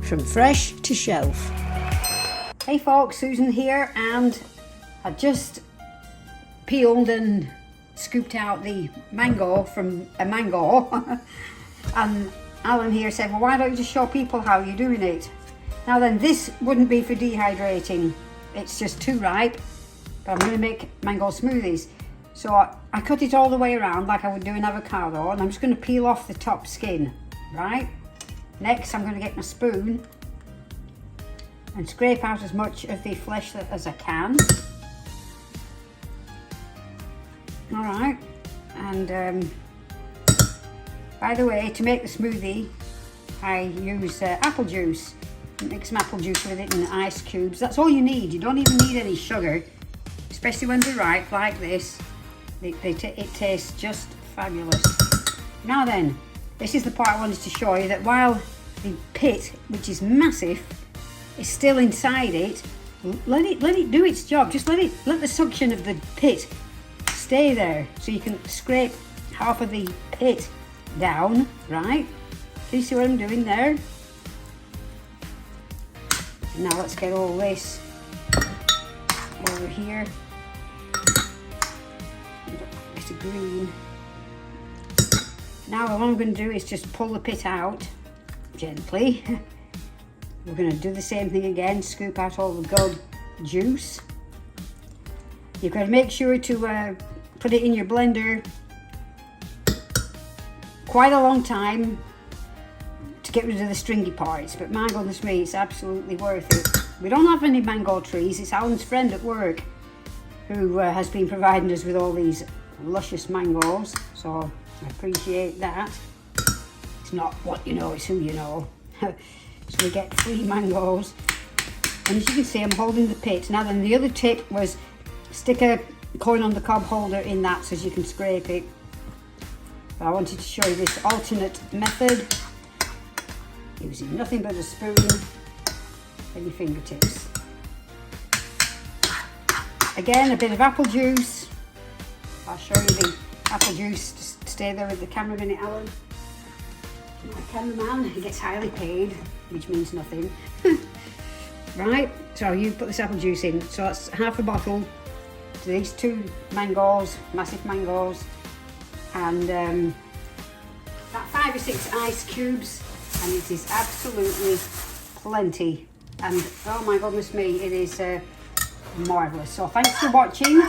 from fresh to shelf. Hey folks, Susan here, and I just peeled and scooped out the mango from a mango and Alan here said, well, why don't you just show people how you're doing it? Now then, this wouldn't be for dehydrating, it's just too ripe, but I'm going to make mango smoothies. So I cut it all the way around like I would do an avocado, and I'm just going to peel off the top skin, right? Next I'm going to get my spoon and scrape out as much of the flesh as I can. Alright, and by the way, to make the smoothie I use apple juice. Make some apple juice with it and ice cubes. That's all you need. You don't even need any sugar, especially when they're ripe like this. It tastes just fabulous. Now then, this is the part I wanted to show you, that while the pit, which is massive, is still inside it, let it do its job. Just let the suction of the pit stay there, so you can scrape half of the pit down, right? Can you see what I'm doing there? Now let's get all this over here. Bit of green. Now all I'm going to do is just pull the pit out gently. We're going to do the same thing again, scoop out all the good juice. You've got to make sure to put it in your blender quite a long time to get rid of the stringy parts, but my goodness me, it's absolutely worth it. We don't have any mango trees. It's Alan's friend at work who has been providing us with all these luscious mangoes, so I appreciate that. It's not what you know, it's who you know. So we get free mangoes, and as you can see, I'm holding the pit. Now then, the other tip was stick a corn on the cob holder in that so as you can scrape it. But I wanted to show you this alternate method, using nothing but a spoon and your fingertips. Again, a bit of apple juice. I'll show you the apple juice. Just stay there with the camera a minute, Alan. My cameraman, he gets highly paid, which means nothing. Right, so you put this apple juice in. So that's half a bottle to these two mangoes, massive mangoes, and about 5 or 6 ice cubes, and it is absolutely plenty. And oh my goodness me, it is marvellous. So thanks for watching.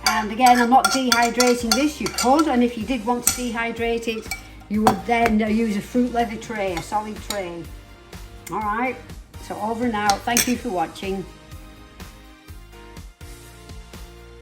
And again, I'm not dehydrating this. You could, and if you did want to dehydrate it, you would then use a fruit leather tray, a solid tray. Alright, so over now. Thank you for watching.